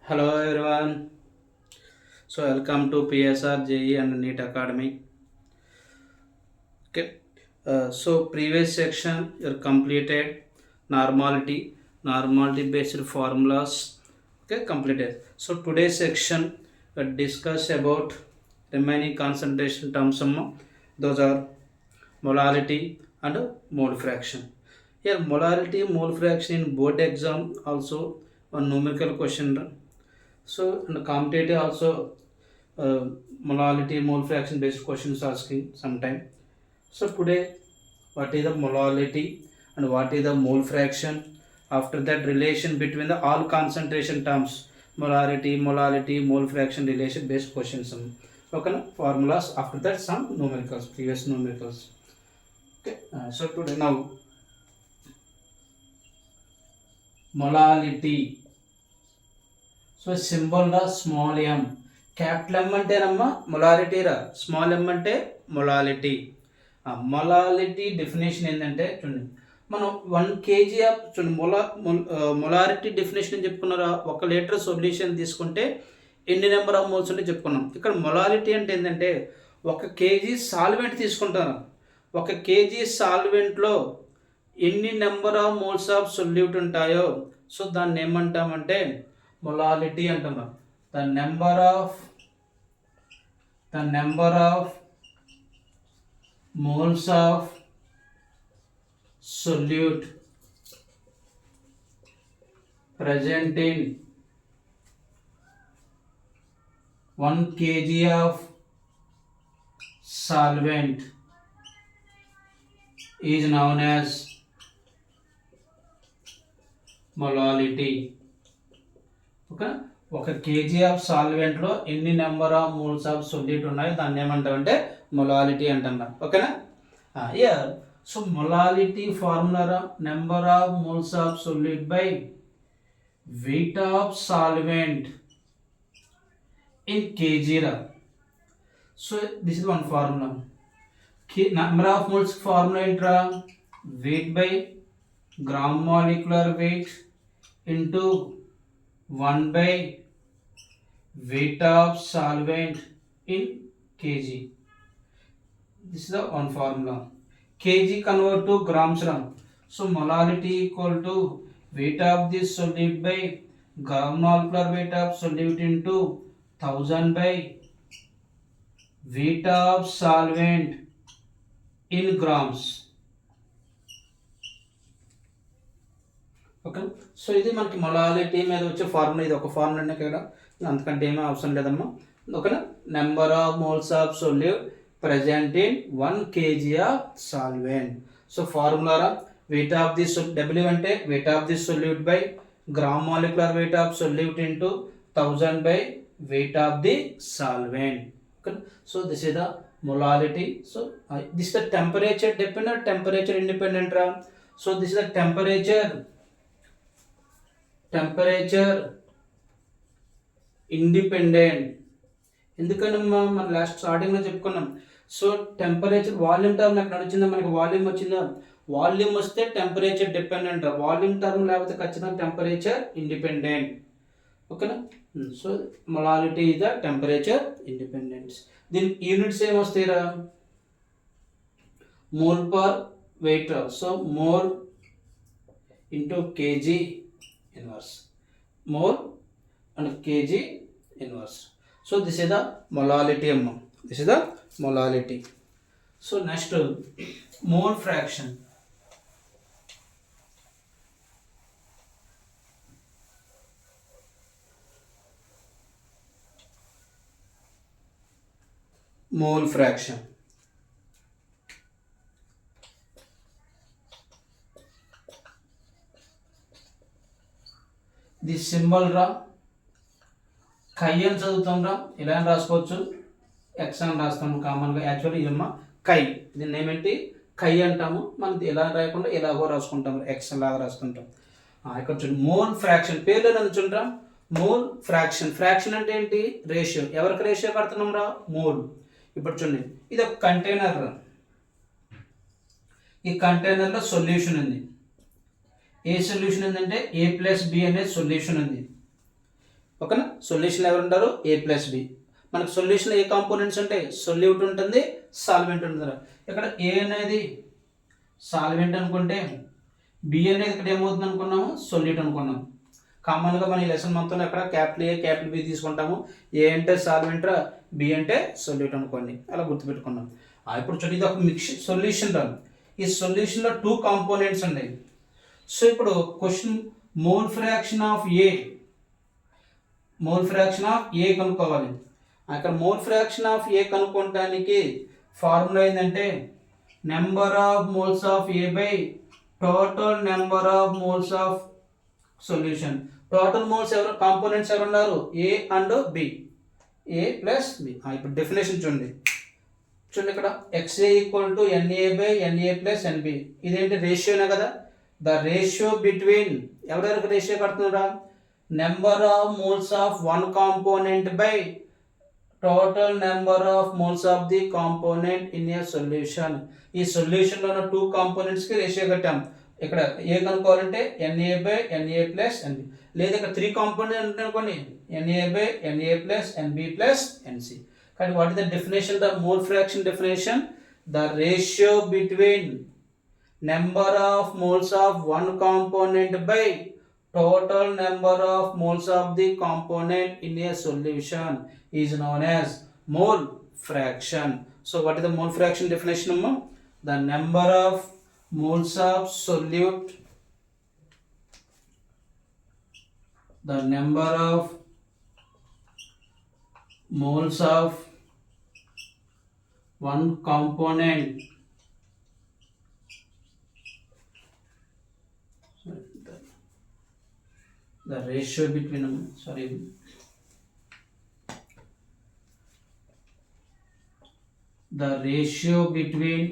Hello everyone. So welcome to PSR JE and NEET Academy. Okay. So previous section you completed normality based formulas. Okay, completed. So today's section we discuss about remaining concentration terms. Those are molarity and mole fraction. Here molarity, mole fraction in board exam also a numerical question. So and competitive also uh, molality, mole fraction based questions asking sometime. So today, what is the molality and what is the mole fraction? After that, relation between the all concentration terms, molality, mole fraction relation based questions. Okay, formulas. After that, some numericals, previous numericals. Okay, so today now molality. So symbol రా small ఎం, capital M అంటేనమ్మా molarity రా, small ఎం అంటే molality. Molality definition ఏంటంటే చూడండి, మనం 1 kg of చూడండి molarity definition అని చెప్పుకున్నారా, 1 litre solution తీసుకుంటే ఎన్ని నెంబర్ ఆఫ్ మోల్స్ ఉంటే చెప్పుకున్నాం. ఇక్కడ మొలాలిటీ అంటే ఏంటంటే 1 kg సాల్వెంట్ తీసుకుంటారు, 1 kg సాల్వెంట్లో ఎన్ని number of moles of solute ఉంటాయో సో దాన్ని ఏమంటామంటే మొలాలిటీ అంటున్నాం. The number of moles of solute present in 1 kg of solvent is known as molality. Okay, 1 kg of సాల్వెంట్లో ఎన్ని number of moles of solute ఉన్నాయో దాన్ని ఏమంటామంటే మొలాలిటీ అంటున్నాం. ఓకేనా? Here so molality formula number of moles of solute by weight of solvent in kg ra. So this is one formula. Number of moles formula intra weight by gram molecular weight into 1 by weight of solvent in kg. This is the one formula. Kg convert to grams ra. So molality equal to weight of this solute by gram molecular weight of solute into 1000 by weight of solvent in grams. Okay, so ఇది మనకి molality మీద వచ్చే formula. ఇది ఒక formula అనే కదా, అంతకంటే ఏమీ అవసరం లేదమ్మా. ఓకేనా? Number of moles of solute present in 1 kg of solvent. So formula weight of this W అంటే weight of this solute by gram molecular weight of solute into 1000 by weight of the solvent. Okay, so this is the molality. So this is the temperature dependent, temperature independent ra. So this is the temperature independent. ఎందుకని మనం last స్టార్టింగ్లో చెప్పుకున్నాం. So temperature volume term ఎక్కడ వచ్చిందో, మనకి volume వచ్చిందా, volume వస్తే temperature dependent, volume term లేకపోతే ఖచ్చితంగా టెంపరేచర్ ఇండిపెండెంట్. ఓకేనా? So molality is the temperature independence. దీని యూనిట్స్ ఏమొస్తాయిరా, mole per weight. So mole into kg inverse, mole and kg inverse. So this is the molality అమ్మ, this is the molality. So next mole fraction. mole fraction. The symbol రా chi అని చదువుతాం రా, ఇలా అని రాసుకోవచ్చు, X అని రాస్తాము కామన్గా. యాక్చువల్లీ ఇదమ్మా కై, దీన్ని ఏమేంటి కై అంటాము. మనది ఇలా రాయకుండా ఇలాగో రాసుకుంటాం, ఎక్స్ లాగా రాసుకుంటాం. ఇక్కడ చూడండి మోల్ ఫ్రాక్షన్, పేర్లో చూడరా మోల్ ఫ్రాక్షన్. ఫ్రాక్షన్ అంటే ఏంటి, రేషియో. ఎవరికి రేషియో కడుతున్నాం రా, మోల్. ఇప్పుడు చూడండి ఇది ఒక కంటైనర్, ఈ కంటైనర్లో సొల్యూషన్ ఉంది. ఏ సొల్యూషన్ ఉందంటే A+B అనే సొల్యూషన్ ఉంది. ఓకేనా. సొల్యూషన్ ఎవరు ఉంటారు, A ప్లస్ బి. మనకు సొల్యూషన్ ఏ కాంపోనెంట్స్ ఉంటాయి, సొల్యూట్ ఉంటుంది, సాల్వెంట్ ఉంటుంది. ఇక్కడ ఏ అనేది సాల్వెంట్ అనుకుంటే బి అనేది ఇక్కడ ఏమవుతుంది అనుకున్నాము, సొల్యూట్ అనుకున్నాము. కామన్గా మన ఈ లెసన్ మొత్తంలో ఇక్కడ క్యాపిటల్ ఏ క్యాపిటల్ బి తీసుకుంటాము. ఏ అంటే సాల్వెంట్, బి అంటే సొల్యూట్ అనుకోండి, అలా గుర్తుపెట్టుకున్నాం. ఇప్పుడు చూడండి, ఇది ఒక మిక్స్ సొల్యూషన్ రా. ఈ సొల్యూషన్లో 2 కాంపోనెంట్స్ ఉన్నాయి. సో ఇప్పుడు question mole fraction of A, mole fraction of A కనుక్కోవాలి. అక్కడ మోల్ ఫ్రాక్షన్ ఆఫ్ ఏ కనుక్కోవడానికి ఫార్ములా ఏంటంటే number of moles of A by total number of moles of solution. Total moles ఎవరు, కాంపోనెంట్స్ ఎవరు ఉన్నారు, A and B, A plus B. ఇప్పుడు definition చూడండి ఇక్కడ XA equal to NA by NA plus NB. ఇదేంటి, రేషియోనే కదా. ద రేషియో బిట్వీన్ ఎవరెవరికి రేషియో కడుతున్నారా, number of moles of one component by total number of moles of the component in a solution. ఈ సొల్యూషన్లో ఉన్న 2 కాంపోనెంట్స్కి రేషియో కట్టాం. ఇక్కడ ఏ కనుక్కోవాలంటే NA by NA plus NB. లేదా ఇక్కడ 3 కాంపోనెంట్ ఉంటాయి అనుకోండి, NA by NA plus NB plus NC. కానీ what is the definition, the mole fraction definition, the ratio between number of moles of one component by total number of moles of the component in a solution is known as mole fraction. So what is the mole fraction definition? The number of moles of solute, the number of moles of one component the ratio between them, the ratio between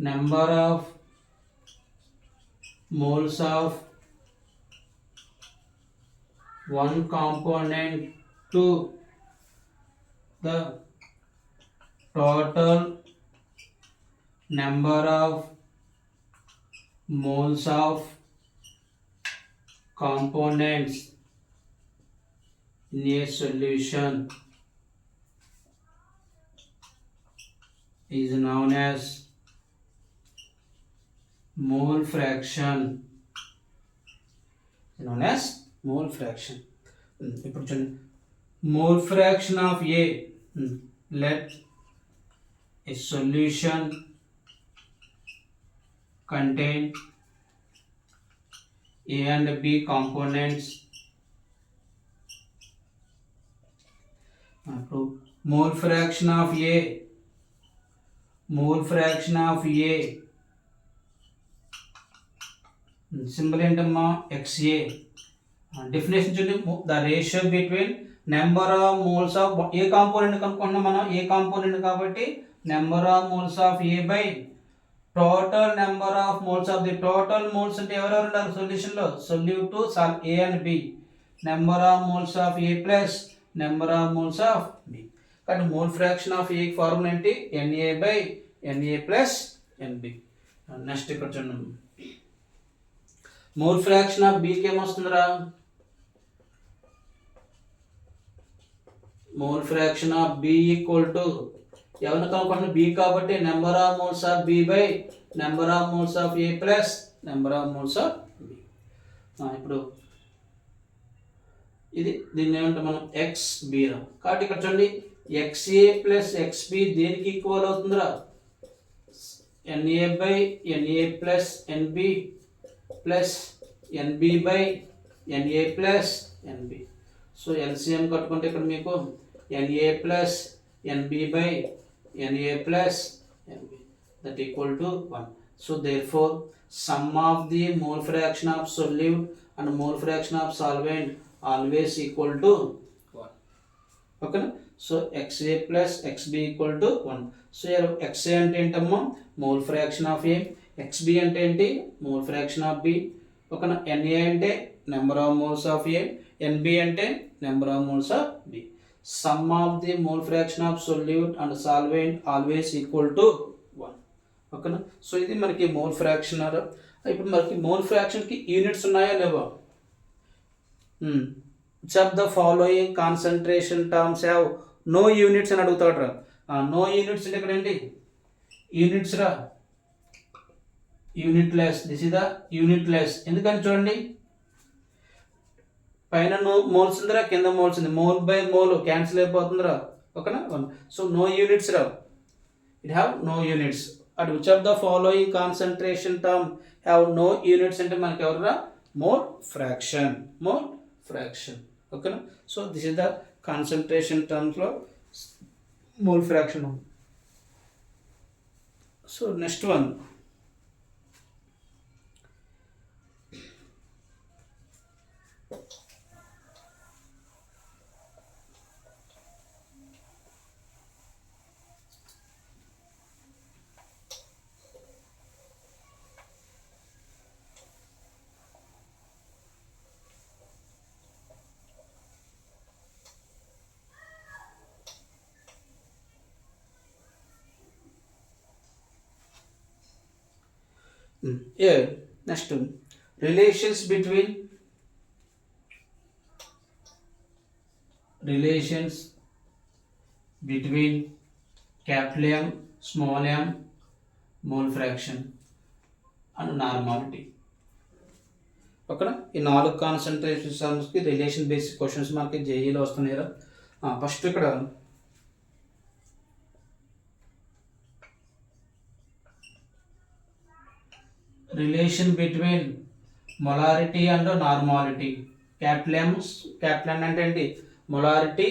number of moles of one component to the total number of moles of components in a solution is known as mole fraction. Known as mole fraction. ఇప్పుడు చూడండి, mole fraction of A, let a solution contain A and B components. Mole fraction of A, mole fraction of A, symbol ఏంటమ్మా, XA. Definition చూడండి, the ratio between number of moles of A component కనుక్కున్నాం మనం, A component కాబట్టి number of moles of A by total number of moles of the, total moles అంటే ఎవరెవరు ఉన్నారు సొల్యూషన్లో, solute A and B, number of moles of A plus number of moles of B. కానీ mole fraction of A formula ఏంటి, NA by NA plus NB. Next ఇక్కడ చూడండి, mole fraction of బికి ఏమొస్తుందిరా, mole fraction of B equal to ఎవరిని కనుక్కుంటున్నాం, B కాబట్టి number of moles of B by number of moles of A plus number of moles of B. ఇప్పుడు ఇది దీన్ని ఏమంటాం మనం, XB రా. కాబట్టి ఇక్కడ చూడండి, XA ప్లస్ XB దేనికి ఈక్వల్ అవుతుందిరా, NA by NA plus NB plus NB by NA plus NB. So LCM కట్టుకుంటే ఇక్కడ మీకు NA plus NB by NA plus NB that equal to 1. So therefore sum of the mole fraction of solute and mole fraction of solvent always equal to 1. Okay, so XA plus XB equal to 1. So here XA అంటే ఏంటమ్మా, mole fraction of A, XB అంటే ఏంటి, mole fraction of B. ఓకేనా, NA అంటే number of moles of A, NB అంటే number of moles of B. Sum of the mole fraction of solute and solvent always equal to 1. ఓకేనా, so ఇది మనకి mole fraction. ఇప్పుడు మనకి mole ఫ్రాక్షన్కి units ఉన్నాయా లేవా, which of the following concentration terms have no units అని అడుగుతాడు రా. నో యూనిట్స్ అంటే ఇక్కడ ఏంటి యూనిట్స్ రా, unitless. This is the unitless. ఎందుకని చూడండి పైన మోల్స్ ఉందిరా, కింద మోల్స్ ఉంది, మోల్ బై మోల్ క్యాన్సిల్ అయిపోతుందిరా, ఓకేనా. సో నో యూనిట్స్ రా, it have no units. At which of the following concentration term have no units అంటే మనకి ఎవరురా మోల్ ఫ్రాక్షన్, మోల్ ఫ్రాక్షన్, ఓకేనా. So this is the concentration టర్మ్స్లో mole fraction. So next one, next relations between capital M, small m, mole fraction and normality, ఓకేనా. ఈ 4 concentration టర్మ్స్కి relation basic questions మనకి జేఈలో వస్తున్నాయి. First ఇక్కడ relation between molarity and normality. Capital N అంటే ఏంటి molarity,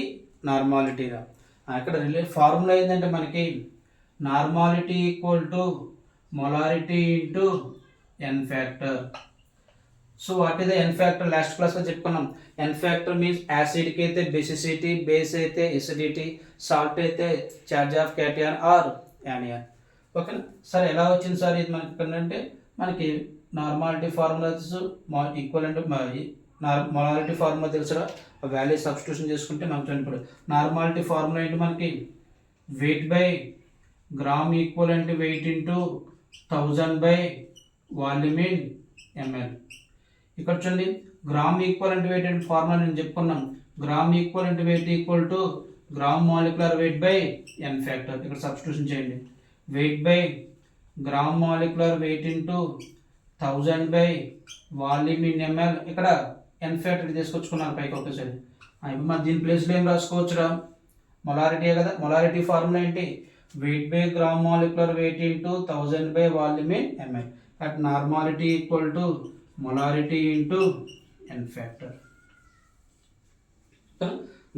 normality రా. ఇక్కడ ఫార్ములా ఏంటంటే మనకి normality equal to molarity into N factor. So what is the N factor? Last క్లాస్లో చెప్పుకున్నాం. ఎన్ ఫ్యాక్టర్ మీన్స్ యాసిడ్కి అయితే బేసిసిటీ, బేస్ అయితే ఎసిడిటీ, సాల్ట్ అయితే charge of cation or anion, ఓకేనా. సార్ ఎలా వచ్చింది సార్ ఇది మనకి అంటే మనకి నార్మాలిటీ ఫార్ములా తెలుసు, ఈక్వల్ అంటే మొలారిటీ ఫార్ములా తెలుసురా, వాల్యూ సబ్స్టిట్యూషన్ చేసుకుంటే మనకి ఇప్పుడు నార్మాలిటీ ఫార్ములా ఏంటి మనకి వెయిట్ బై గ్రామ్ ఈక్వల్ అంటే weight into 1000 by volume in ml. ఇక్కడ చూడండి గ్రామ్ ఈక్వల్ అంటే వెయిట్ అంటే ఫార్ములా నేను చెప్పుకున్నాం. గ్రామ్ ఈక్వల్ అంటే weight equal to gram molecular weight by N factor. ఇక్కడ సబ్స్టిట్యూషన్ చేయండి. Weight by gram molecular weight into 1000 by volume in ml. ఇక్కడ ఎన్ ఫ్యాక్టర్ తీసుకొచ్చుకున్నారు పైకి ఒకేసారి. ఇప్పుడు మనం దీని ప్లేస్లో ఏం రాసుకోవచ్చురా మొలారిటీ కదా. మొలారిటీ ఫార్ములా ఏంటి weight by gram molecular weight into 1000 by volume in ml. At normality equal to molarity into N factor.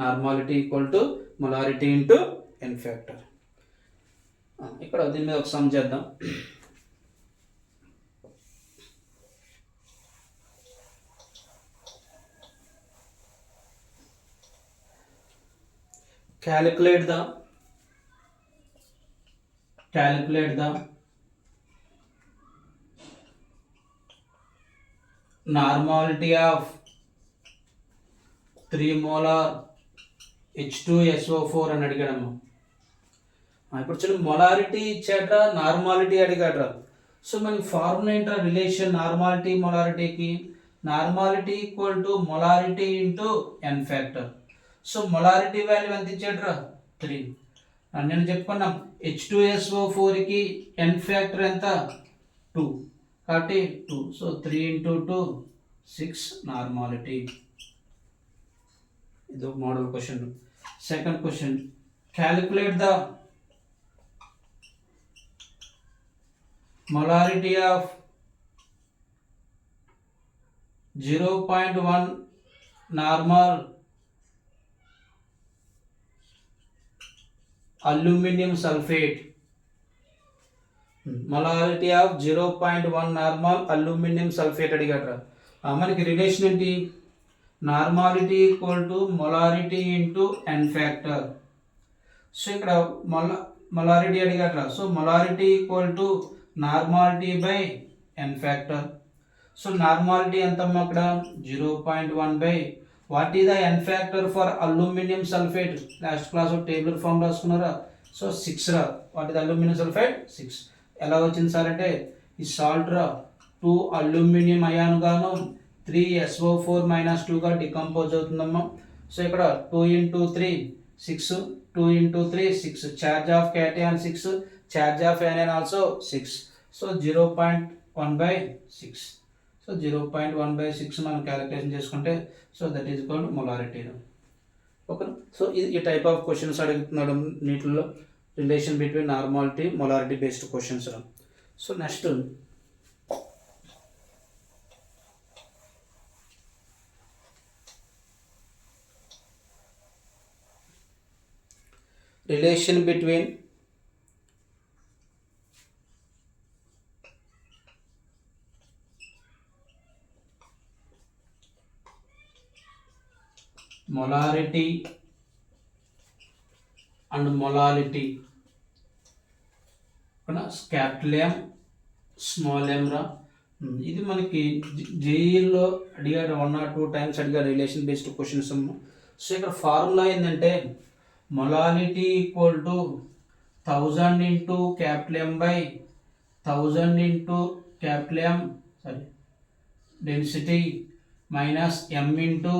Normality equal to molarity into N factor. ఇక్కడ దీని మీద ఒక సమ్ చేద్దాం. Calculate the normality of 3 molar H2SO4 అని అడిగాడమ్మా. ఇప్పుడు చూడండి molarity ఇచ్చాడ్రా, నార్మాలిటీ అడిగాడ్రా. సో మనకి ఫార్ములా ఏంట్రా రిలేషన్ నార్మాలిటీ మొలారిటీకి? Normality equal to molarity into N factor. So molarity value ఎంత ఇచ్చాడ్రా 3. నేను చెప్పుకున్నాం H2SO4కి ఎన్ ఫ్యాక్టర్ ఎంత 2 కాబట్టి 2. So 3 into 2 6 normality. ఇది ఒక model question. Second question calculate the molarity of 0.1 normal aluminium sulphate. Molarity of 0.1 normal aluminium sulphate అడిగాడ్రా. మనకి రిలేషన్ ఏంటి normality equal to molarity into N factor. So ఇక్కడ మొలారిటీ అడిగాడ్రా. So molarity equal to normality by N factor. So normality ఎంతమ్మా అక్కడ 0.1 by what is the N factor for aluminium sulphate? Last class table form రాసుకున్నారా? So 6 రా. What is aluminium sulphate 6. ఎలా వచ్చింది sir అంటే ఈ salt రా 2 aluminium ion గాను 3SO4 minus 2గా decompose అవుతుందమ్మా. సో ఇక్కడ 2 into 3 6, 2 into 3 6, charge of cation 6, charge of anion also 6. So 0.1/6. So 0.1/6 మనం క్యాలిక్యులేషన్ చేసుకుంటే so that is called molarity. Okay, so ఈ టైప్ ఆఫ్ క్వశ్చన్స్ అడుగుతున్నాడు నీటిలో, relation between normality molarity based questions. So next relation between molarity and molality. Capital M small M రా. ఇది మనకి జేఈలో అడిగాడు, 1 or 2 times అడిగాడు రిలేషన్ బేస్డ్ క్వశ్చన్స్. సో ఇక్కడ formula ఏంటంటే molality equal to 1000 into capital M by 1000 into capital M, sorry, density minus M into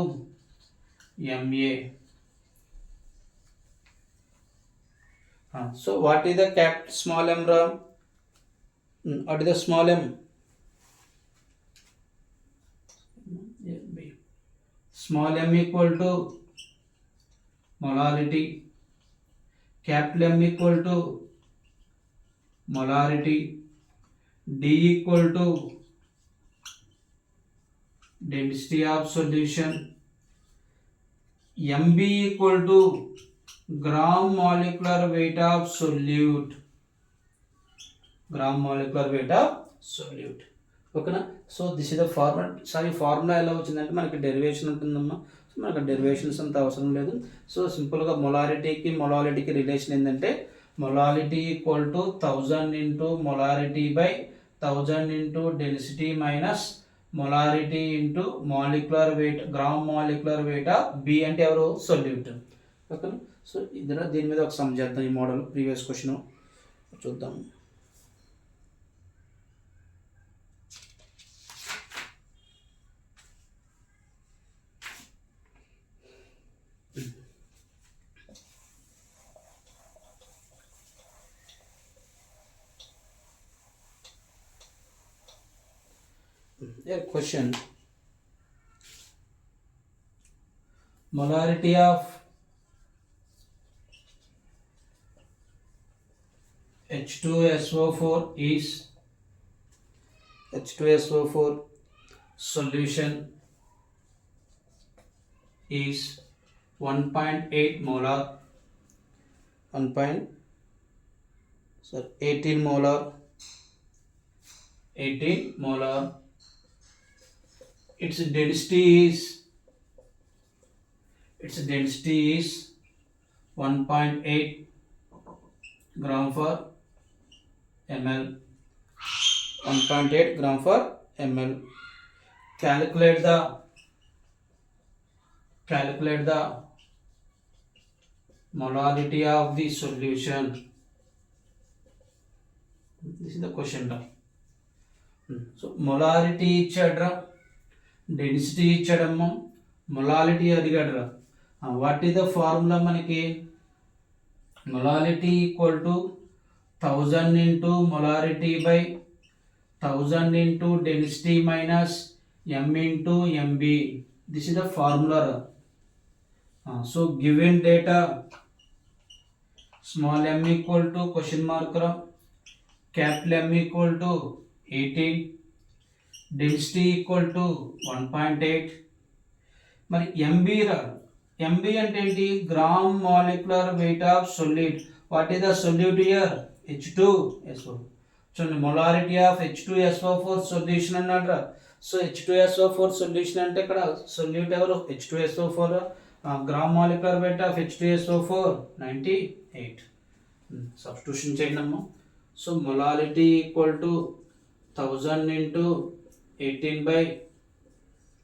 MA. So what is the small m ra? What is the small m? Small m equal to molarity, capital M equal to molarity, D equal to density of solution, MB equal to gram molecular weight of solute, gram molecular weight of solute. ఓకేనా. So this is the formula. Sorry, formula ఎలా వచ్చిందంటే మనకి derivation ఉంటుందమ్మా. So మనకు derivations అంత అవసరం లేదు. So సింపుల్గా మొలారిటీకి మొలాలిటీకి రిలేషన్ ఏంటంటే molality equal to 1000 into molarity by 1000 into density minus molarity into molecular weight, gram molecular weight of B అంటే ఎవరు, సొల్యూట్. ఓకేనా. సో దీని మీద ఒక సమ్ చేద్దాం. ఈ మోడల్ ప్రీవియస్ క్వశ్చన్ చూద్దాం. Question: molarity of H2SO4 is H2SO4 solution is 1.8 molar, 18 molar, 18 molar. Its density is 1.8 gram per ml, 1.8 gram per ml. Calculate the molarity of the solution. This is the question. So molarity ఇచ్చాడ్రా, density ఇచ్చాడమ్మా, molality అడిగాడురా. What is the formula మనకి? Molality equal to 1000 into molarity by 1000 into density minus M into MB. This is the formula. So given data small m equal to question mark రా, capital M equal to 18, density equal to 1.8. మరి MB రా, MB అంటే ఏంటి? Gram molecular weight of solute. What is the solute here? H2SO. చూడండి, molarity of H2SO4 solution అన్నాడు రా. So H2SO4 solution అంటే ఇక్కడ సొల్యూట్ ఎవరు? H2SO4. Gram molecular weight of H2SO4 98. Substitution చేయండి అమ్మా. So molality equal to 1000 into 18 by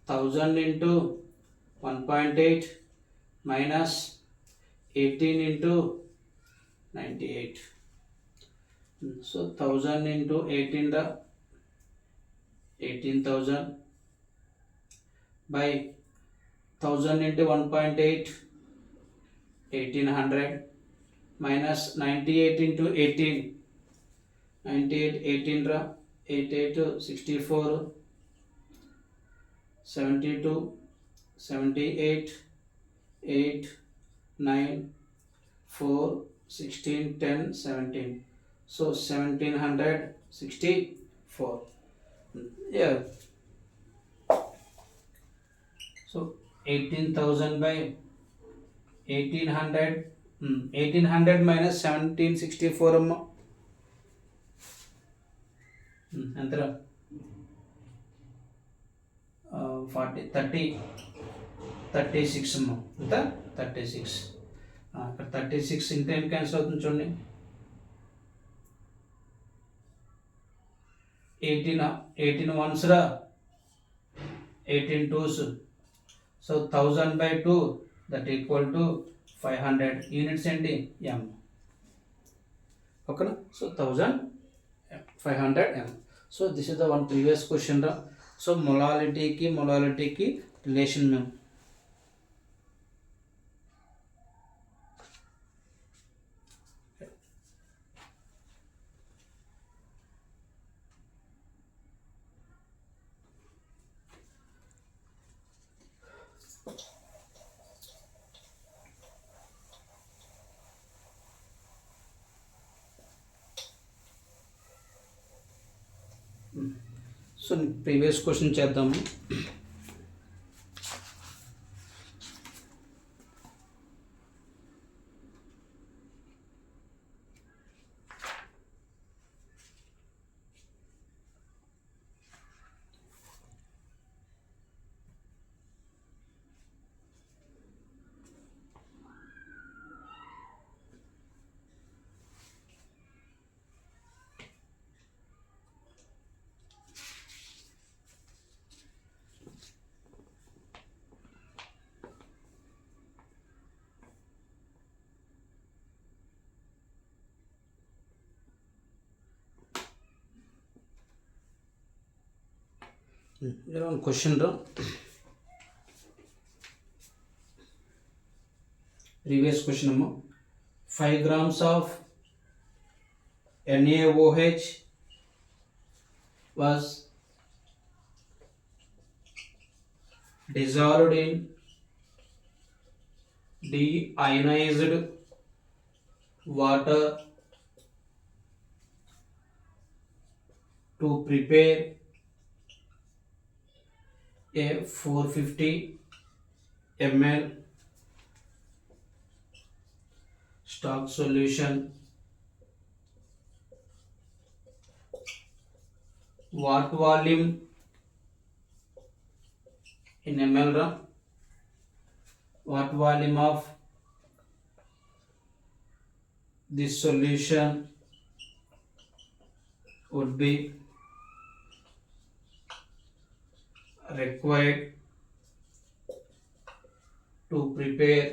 1000 into 1.8 minus 18 into 98. So 1000 into 18 the 18,000 by 1000 into 1.8, 1800 minus 98 into 18, 98 18 ra 88 64 72 78 8 9 4 16 10 17, so 1764. Yeah, so 18,000 by 1800, 1800 minus 1764 అమ్మ ఎంతరా 40 30 36 అమ్మ ఎంత 36. ఇక్కడ 36 ఇంత ఏం క్యాన్సిల్ అవుతుంది చూడండి, 18 వన్స్ రా 18 twos, so 1000 by 2 that equal to 500 units ఏంటి m, ఓకేనా. So 1500 m. So this is the one previous question రా. సో మొలాలిటీకి రిలేషన్ మేము సో ప్రీవియస్ క్వశ్చన్ చేద్దాము. one question ro. Previous question number 5 grams of NaOH was dissolved in deionized water to prepare a 450 ml stock solution. What volume in ml ra? What volume of this solution would be required to prepare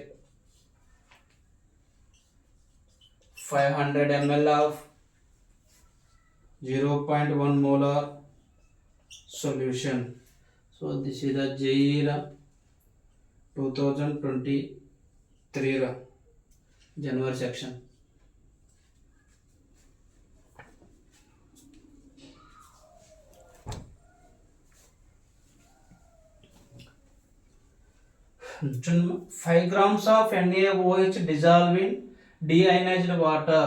500 ml of 0.1 molar solution. So this is the JEE 2023 January section. Chunma 5 grams of NaOH dissolved in deionized water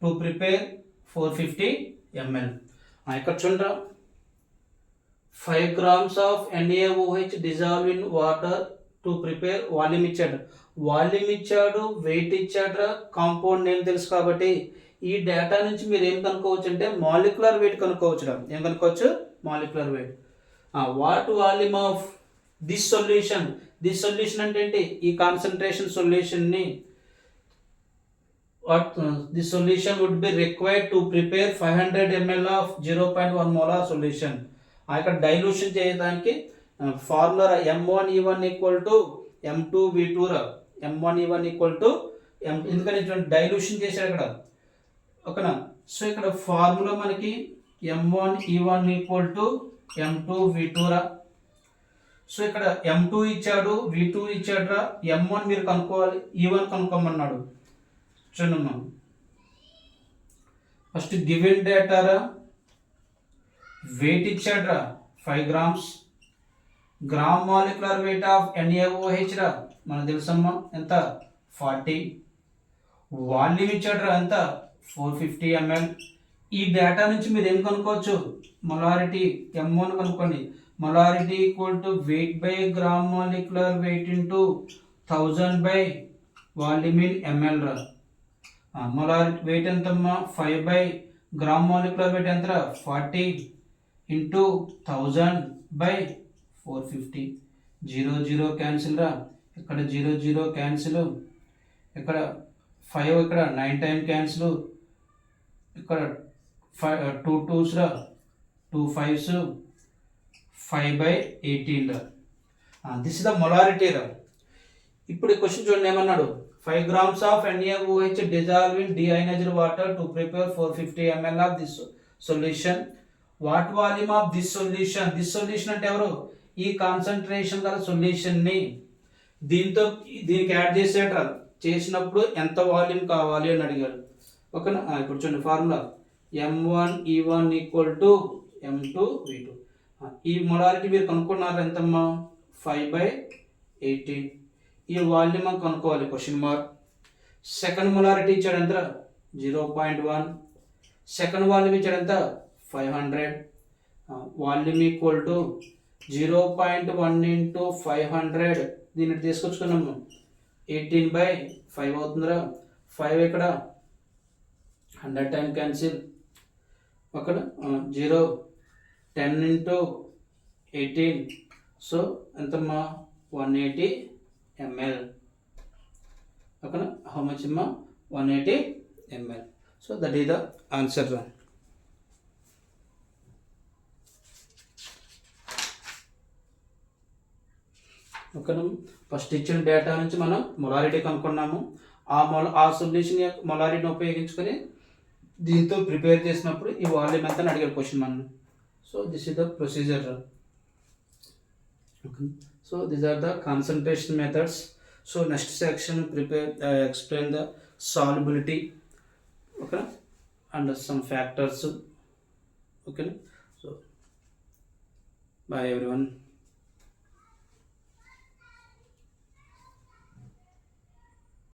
to prepare 450 ml. ఇక్కడ చూడరా 5 grams of NaOH dissolved in water to prepare volume ఇచ్చాడు, wait ఇచ్చాడు, compound name తెలుసు. కాబట్టి ఈ data నుంచి మీరు ఏం కనుక్కోవచ్చు అంటే మాలిక్యులర్ వెయిట్ కనుక్కోవచ్చు. ఏం కనుక్కోవచ్చు? Molecular weight. What volume of this solution అంటే ఏంటి? ఈ కాన్సన్ట్రేషన్ సొల్యూషన్ని the solution would be required to prepare 500 ml ఆఫ్ 0.1 మోలార్ సొల్యూషన్. ఇక్కడ డైల్యూషన్ చేయడానికి formula M1E1 equal to M2V2 M1E1 equal to ఎందుకని డైల్యూషన్ చేశారు ఇక్కడ, ఓకేనా. సో ఇక్కడ ఫార్ములా మనకి M1E1 ఈక్వల్ టు M2V2 రా. సో ఇక్కడ M2 ఇచ్చాడు, V2 ఇచ్చాడురా, M1 మీరు కనుక్కోవాలి, E1 కనుక్కోమన్నాడు. చూడమ్మా, ఫస్ట్ గివెన్ డేటారా, వెయిట్ ఇచ్చాడురా 5 grams, gram molecular weight of NaOH రా మనకు తెలుసమ్మా ఎంత 40, వాల్యూమ్ ఇచ్చాడురా ఎంత 450 ml. ఈ డేటా నుంచి మీరు ఏం కనుక్కోవచ్చు, మొలారిటీ M1 కనుక్కోండి. Molarity equal to wait by gram molecular weight into 1000 by volume in ml రా. మొలారిటీ వెయిట్ ఎంతమ్మా 5 బై గ్రామ్ మాలిక్యులర్ వెయిట్ ఎంత 40 ఇంటూ 1000 బై 450. 0 0 క్యాన్సిల్ రా, ఇక్కడ 0 0 క్యాన్సిల్, ఇక్కడ 5 ఇక్కడ 9 టైమ్ క్యాన్సిల్, ఇక్కడ 2 2s రా, 2 5s, 5 బై 18 రా. దిస్ ఇస్ ద మొలారిటీ రా. ఇప్పుడు ఈ క్వశ్చన్ చూడండి ఏమన్నాడు, 5 grams of NaOH dissolved in deionized water to prepare 450 ml of this solution. What volume of this solution? This solution అంటే ఎవరు, ఈ కాన్సన్ట్రేషన్ గల సొల్యూషన్ని దీంతో దీనికి యాడ్ చేసినప్పుడు ఎంత వాల్యూమ్ కావాలి అని అడిగాడు. ఓకేనా. ఇప్పుడు చూడండి formula M1 E1 equal to M2 V2. ఈ మొలారిటీ మీరు కనుక్కున్నారు ఎంతమ్మా 5 బై 18. ఈ వాల్యూమ్ మనం కనుక్కోవాలి క్వశ్చన్ మార్క్. సెకండ్ మొలారిటీ ఇచ్చాడు ఎంత 0.1, సెకండ్ వాల్యూమ్ ఇచ్చాడు ఎంత 500. వాల్యూమ్ ఈక్వల్ టు 0.1 ఇంటూ 500, దీన్ని తీసుకొచ్చుకున్నాము 18 బై 5 అవుతుందిరా. 5 ఇక్కడ 100 టైం క్యాన్సిల్, అక్కడ 0 10 ఇంటూ 18, సో ఎంతమ్మా 180 ml. ఓకేనా. హౌ మచ్ అమ్మా 180 ml. So that is the answer రా. ఓకేనా. ఫస్ట్ ఇచ్చిన డేటా నుంచి మనం మొలారిటీ కనుక్కున్నాము. ఆ సొల్యూషన్ యొక్క మొలారిటీని ఉపయోగించుకొని దీంతో ప్రిపేర్ చేసినప్పుడు ఈ వాల్యూమ్ ఎంత అని అడిగారు క్వశ్చన్ మనం. So this is the procedure. Okay. So these are the concentration methods. So next section explain the solubility, okay, and some factors. Okay. So bye everyone.